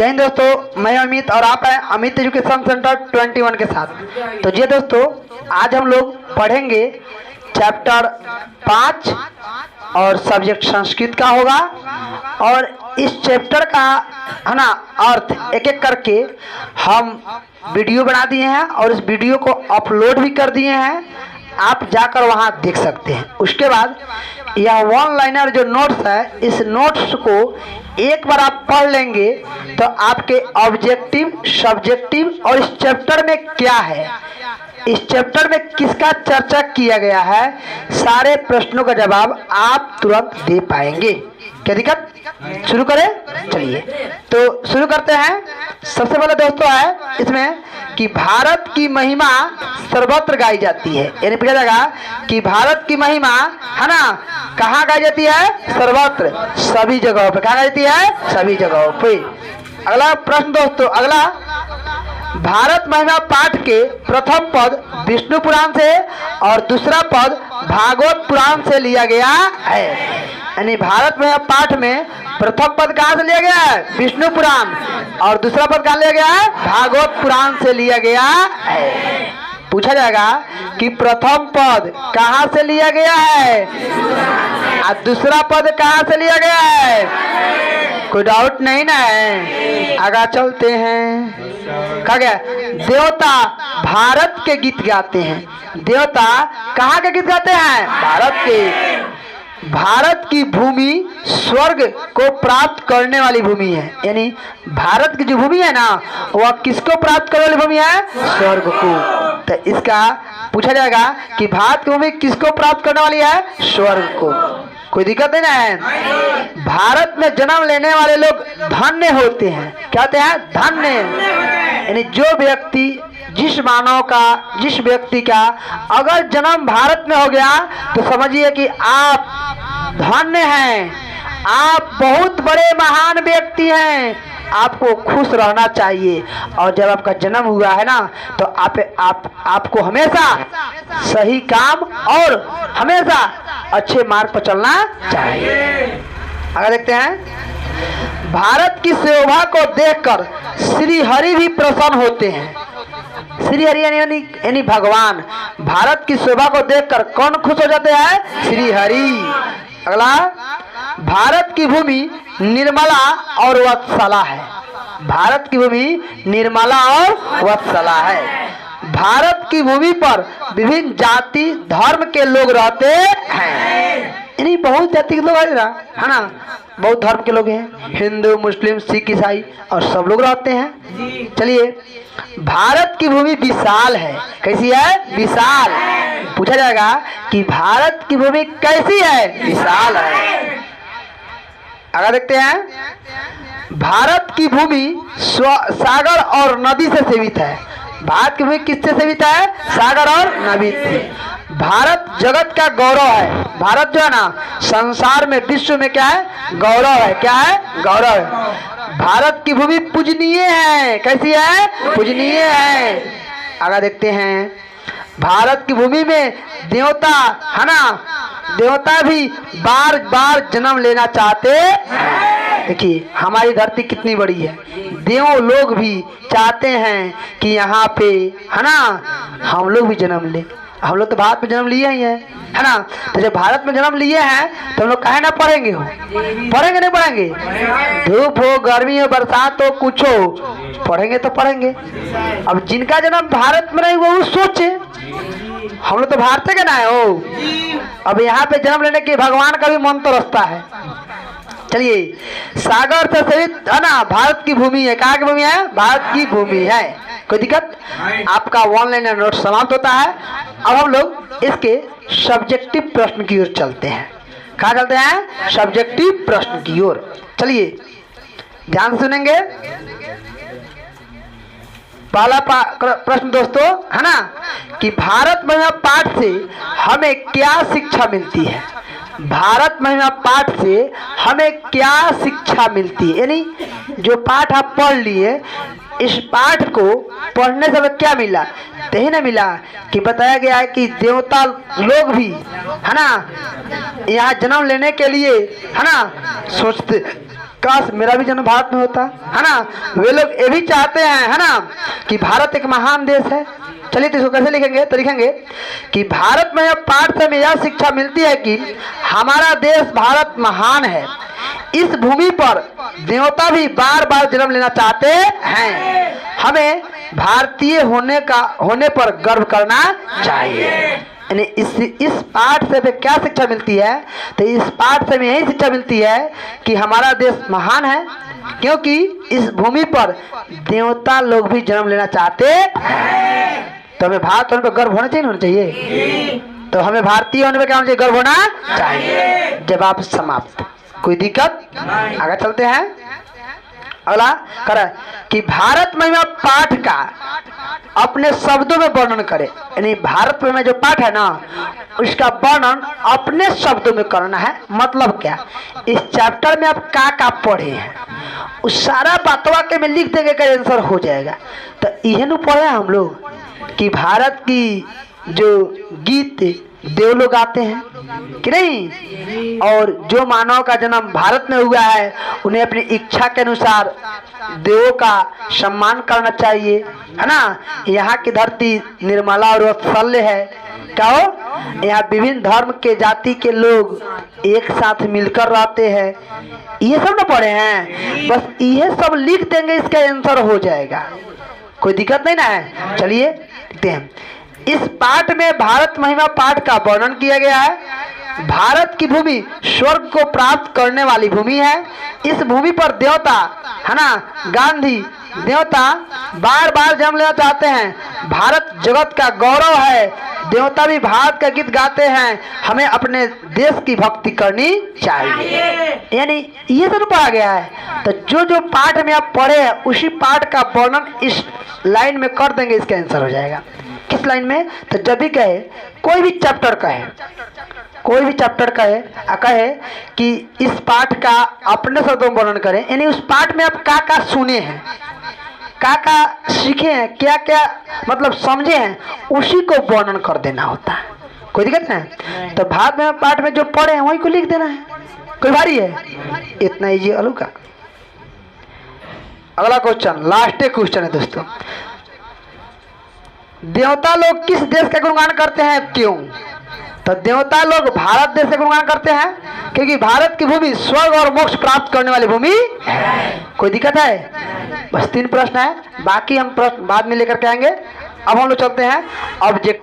जय हिंद दोस्तों, मैं अमित और आप हैं अमित एजुकेशन सेंटर 21 के साथ। तो जी दोस्तों, आज हम लोग पढ़ेंगे चैप्टर 5 और सब्जेक्ट संस्कृत का होगा। और इस चैप्टर का है ना अर्थ एक एक करके हम वीडियो बना दिए हैं और इस वीडियो को अपलोड भी कर दिए हैं, आप जाकर वहां देख सकते हैं। उसके बाद यह वन लाइनर जो नोट्स है, इस नोट्स को एक बार आप पढ़ लेंगे तो आपके ऑब्जेक्टिव, सब्जेक्टिव और इस चैप्टर में क्या है, इस चैप्टर में किसका चर्चा किया गया है, सारे प्रश्नों का जवाब आप तुरंत दे पाएंगे। क्या दिक्कत? शुरू करें? चलिए तो शुरू करते हैं। सबसे पहले दोस्तों है इसमें कि भारत की महिमा सर्वत्र गाई जाती है, यानी पूछा जाएगा कि भारत की महिमा है ना कहाँ गाई जाती है? सर्वत्र, सभी जगहों पे। कहाँ गाई जाती है? सभी जगहों पे। अगला प्रश्न दोस्तों, अगला भारत महिमा पाठ के प्रथम पद विष्णु पुराण से और दूसरा पद भागवत पुराण से लिया गया है। यानी भारत महिमा पाठ में प्रथम पद कहाँ से लिया गया है? विष्णु पुराण, और दूसरा पद कहाँ लिया गया है? भागवत पुराण से लिया गया है। पूछा जाएगा कि प्रथम पद कहाँ से लिया गया है और दूसरा पद कहाँ से लिया गया है? कोई डाउट नहीं ना है? आगे चलते हैं। कहा गया देवता भारत के गीत गाते हैं। देवता कहाँ के गीत गाते हैं? भारत के। भारत की भूमि स्वर्ग को प्राप्त करने वाली भूमि है, यानी भारत की जो भूमि है ना वह किसको प्राप्त करने वाली भूमि है? स्वर्ग को। तो इसका पूछा जाएगा कि भारत की भूमि किसको प्राप्त करने वाली है? स्वर्ग को। कोई दिक्कत नहीं ना है? भारत में जन्म लेने वाले लोग धन्य होते हैं। क्या होते हैं? धन्य। यानी जो व्यक्ति, जिस मानव का, जिस व्यक्ति का अगर जन्म भारत में हो गया तो समझिए कि आप धन्य हैं, आप बहुत बड़े महान व्यक्ति हैं। आपको खुश रहना चाहिए। और जब आपका जन्म हुआ है ना तो आपको हमेशा सही काम और हमेशा अच्छे मार्ग पर चलना चाहिए। अगर देखते हैं, भारत की शोभा को देखकर श्री हरि भी प्रसन्न होते हैं। श्री हरि यानी भगवान। भारत की शोभा को देखकर कौन खुश हो जाते हैं? श्री हरि। अगला, भारत की भूमि निर्मला और वत्सला है। भारत की भूमि निर्मला और वत्सला है। भारत की भूमि पर विभिन्न जाति धर्म के लोग रहते हैं। यानी बहुत जाति के लोग है ना, बहुत धर्म के लोग हैं, हिंदू, मुस्लिम, सिख, ईसाई और सब लोग रहते हैं। चलिए, भारत की भूमि विशाल है। कैसी है? विशाल। पूछा जाएगा कि भारत की भूमि कैसी है? विशाल है। अगर देखते हैं, भारत की भूमि सागर और नदी से सेवित है। भारत की भूमि किससे सेवित है? सागर और नदी से। भारत जगत का गौरव है। भारत जो है ना संसार में, विश्व में क्या है? गौरव है। क्या है? गौरव है। भारत की भूमि पूजनीय है। कैसी है? पूजनीय है। आगे देखते हैं, भारत की भूमि में देवता है ना, देवता भी बार बार जन्म लेना चाहते हैं। देखिए हमारी धरती कितनी बड़ी है, देव लोग भी चाहते हैं कि यहाँ पे है ना हम लोग भी जन्म ले। हम लोग तो भारत में जन्म लिए ही है ना। तो जब भारत में जन्म लिए हैं तो हम लोग काहे ना पढ़ेंगे? हो पढ़ेंगे नहीं पढ़ेंगे? धूप हो, गर्मी हो, बरसात हो, कुछ हो, पढ़ेंगे तो पढ़ेंगे। अब जिनका जन्म भारत में नहीं वो सोचे, हम लोग तो भारत के ना हो। अब यहाँ पे जन्म लेने के भगवान का भी मन तो रस्ता है। चलिए, सागर से सहित है ना भारत की भूमि है। कहाँ की भूमि है? भारत की भूमि है। कोई दिक्कत? आपका ऑनलाइन नोट समाप्त होता है। अब हम लोग इसके सब्जेक्टिव प्रश्न की ओर चलते हैं। कहाँ चलते हैं? सब्जेक्टिव प्रश्न की ओर। चलिए ध्यान सुनेंगे। पहला प्रश्न दोस्तों है ना कि भारत महिमा पाठ से हमें क्या शिक्षा मिलती है? भारत महिमा पाठ से हमें क्या शिक्षा मिलती है? यानी जो पाठ आप पढ़ लिए, इस पाठ को पढ़ने से हमें क्या मिला? यही ना मिला कि बताया गया है कि देवता लोग भी है ना यहाँ जन्म लेने के लिए है ना काश मेरा भी जन्म भारत में होता, है ना। वे लोग ये भी चाहते हैं, है ना, कि भारत एक महान देश है। चलिए तो इसको कैसे लिखेंगे, तो लिखेंगे कि भारत में पाठ से हमें यह शिक्षा मिलती है कि हमारा देश भारत महान है। इस भूमि पर देवता भी बार बार जन्म लेना चाहते हैं। हमें भारतीय होने पर गर्व करना चाहिए। यानी इस पाठ से हमें क्या शिक्षा मिलती है, तो इस पाठ से हमें यही शिक्षा मिलती है कि हमारा देश महान है, क्योंकि इस भूमि पर देवता लोग भी जन्म लेना चाहते हैं। तो हमें भारत होने पर गर्व होना चाहिए, तो हमें भारतीय होने पर क्या होना चाहिए, गर्व होना चाहिए। जवाब समाप्त, कोई दिक्कत। आगे चलते हैं। अगला करें कि भारत महिमा पाठ का अपने शब्दों में वर्णन करे। यानी भारत में जो पाठ है ना, उसका वर्णन अपने शब्दों में करना है। मतलब क्या, इस चैप्टर में आप का पढ़े हैं उस सारा बातवा के में लिख देंगे का आंसर हो जाएगा। तो यह न पढ़े हम लोग कि भारत की जो गीत देव लोग गाते हैं कि नहीं, और जो मानव का जन्म भारत में हुआ है उन्हें अपनी इच्छा के अनुसार देवों का सम्मान करना चाहिए, है ना। यहाँ की धरती निर्मला और वत्सल्य है। क्या हो, यहाँ विभिन्न धर्म के जाति के लोग एक साथ मिलकर रहते हैं। ये सब ना पढ़े हैं, बस ये सब लिख देंगे, इसका आंसर हो जाएगा, कोई दिक्कत नहीं ना है। चलिए देखते हैं। इस पाठ में भारत महिमा पाठ का वर्णन किया गया है। भारत की भूमि स्वर्ग को प्राप्त करने वाली भूमि है। इस भूमि पर देवता, है ना, गांधी देवता बार बार जन्म लेना चाहते हैं। भारत जगत का गौरव है। देवता भी भारत का गीत गाते हैं। हमें अपने देश की भक्ति करनी चाहिए। यानी ये सब पढ़ा गया है। तो जो जो पाठ में आप पढ़े हैं उसी पाठ का वर्णन इस लाइन में कर देंगे, इसका आंसर हो जाएगा। किस लाइन में, तो जब भी कहे कोई भी चैप्टर कहे, कोई भी चैप्टर कहे कि इस पाठ का अपने शब्दों में वर्णन करें, यानी उस पाठ में आप का सुने हैं, का सीखे हैं, क्या क्या मतलब समझे हैं, उसी को वर्णन कर देना होता है। कोई दिक्कत नहीं। तो भारत में पाठ में जो पढ़े हैं वही को लिख देना है, कोई भारी है, इतना इजी अलू का। अगला क्वेश्चन, लास्ट क्वेश्चन है दोस्तों। देवता लोग किस देश का गुणगान करते हैं, क्यों? तो देवता लोग भारत देश से गुणगान करते हैं क्योंकि भारत की भूमि स्वर्ग और मोक्ष प्राप्त करने वाली भूमि है। कोई दिक्कत है? बस 3 प्रश्न है, बाकी हम प्रश्न बाद में लेकर के आएंगे। अब हम लोग चलते हैं ऑब्जेक्ट